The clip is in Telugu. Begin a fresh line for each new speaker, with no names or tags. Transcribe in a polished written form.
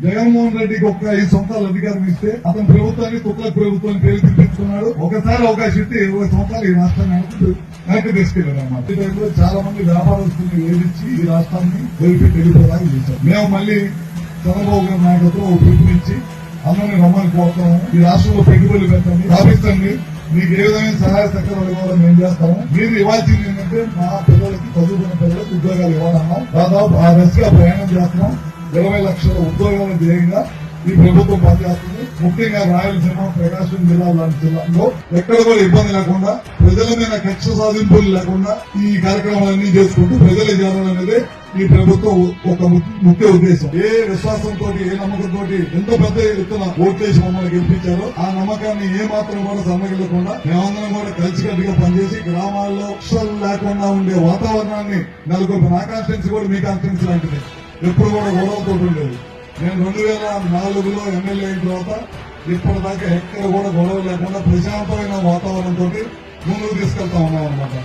జగన్మోహన్ రెడ్డికి ఒక్క 5 సంవత్సరాలు అధికారం ఇస్తే అతని ప్రభుత్వాన్ని తుక్కల ప్రభుత్వాన్ని పేరు తెప్పించుకున్నాడు. ఒకసారి అవకాశం ఇస్తే 20 సంవత్సరాలు ఈ రాష్ట్రాన్ని వెనక్కి తీసుకెళ్లారు అన్నమాట. ఈ టైంలో చాలా మంది వ్యాపారస్తుల్ని వేధించి ఈ రాష్ట్రాన్ని వదిలిపెట్టి వెళ్ళిపోయేలాగా చేశారు. మేము మళ్ళీ చంద్రబాబు గారి నాయకత్వం పిలుపునిచ్చి అందరినీ రమ్మని కోరుతాము. ఈ రాష్ట్రంలో పెట్టుబడులు పెట్టండి, స్థాపించండి. మీకు ఏ విధమైన సహాయ సహకారాలు ఇవ్వాలని మేము చేస్తాము. మీరు ఇవ్వాల్సింది ఏంటంటే మా పిల్లలకి, చదువుకున్న పిల్లలకు ఉద్యోగాలు ఇవ్వాలన్నాం. దాదాపు ఆ దశగా ప్రయాణం చేస్తున్నాం. 20 లక్షల ఉద్యోగాల ధ్యేయంగా ఈ ప్రభుత్వం పనిచేస్తుంది. ముఖ్యంగా రాయలసీమ, ప్రకాశం జిల్లా లాంటి జిల్లాల్లో ఎక్కడ కూడా ఇబ్బంది లేకుండా, ప్రజల మీద కక్ష సాధింపులు లేకుండా ఈ కార్యక్రమాలన్నీ చేసుకుంటూ ప్రజలు చేయాలనేది ఈ ప్రభుత్వం ఒక ముఖ్య ఉద్దేశం. ఏ విశ్వాసంతో, ఏ నమ్మకంతో ఎంత పెద్ద ఎత్తున ఓట్లేసి మమ్మల్ని గెలిపించారో ఆ నమ్మకాన్ని ఏ మాత్రం కూడా సన్నగిల్లకుండా మేమందరం కూడా కలిసికట్టుగా పనిచేసి గ్రామాల్లో అక్షరాలు లేకుండా ఉండే వాతావరణాన్ని నెలకొల్పి, నా కాన్స్టిట్యున్సీ కూడా మీ కాన్స్టిట్యున్సీ లాంటిది. ఎప్పుడు కూడా గొడవలతో ఉండేది. నేను 2004లో ఎమ్మెల్యే అయిన తర్వాత ఇప్పటిదాకా ఎక్కడ కూడా గొడవ లేకుండా ప్రశాంతమైన వాతావరణంతో ముందుకు తీసుకెళ్తా ఉన్నాం అన్నమాట.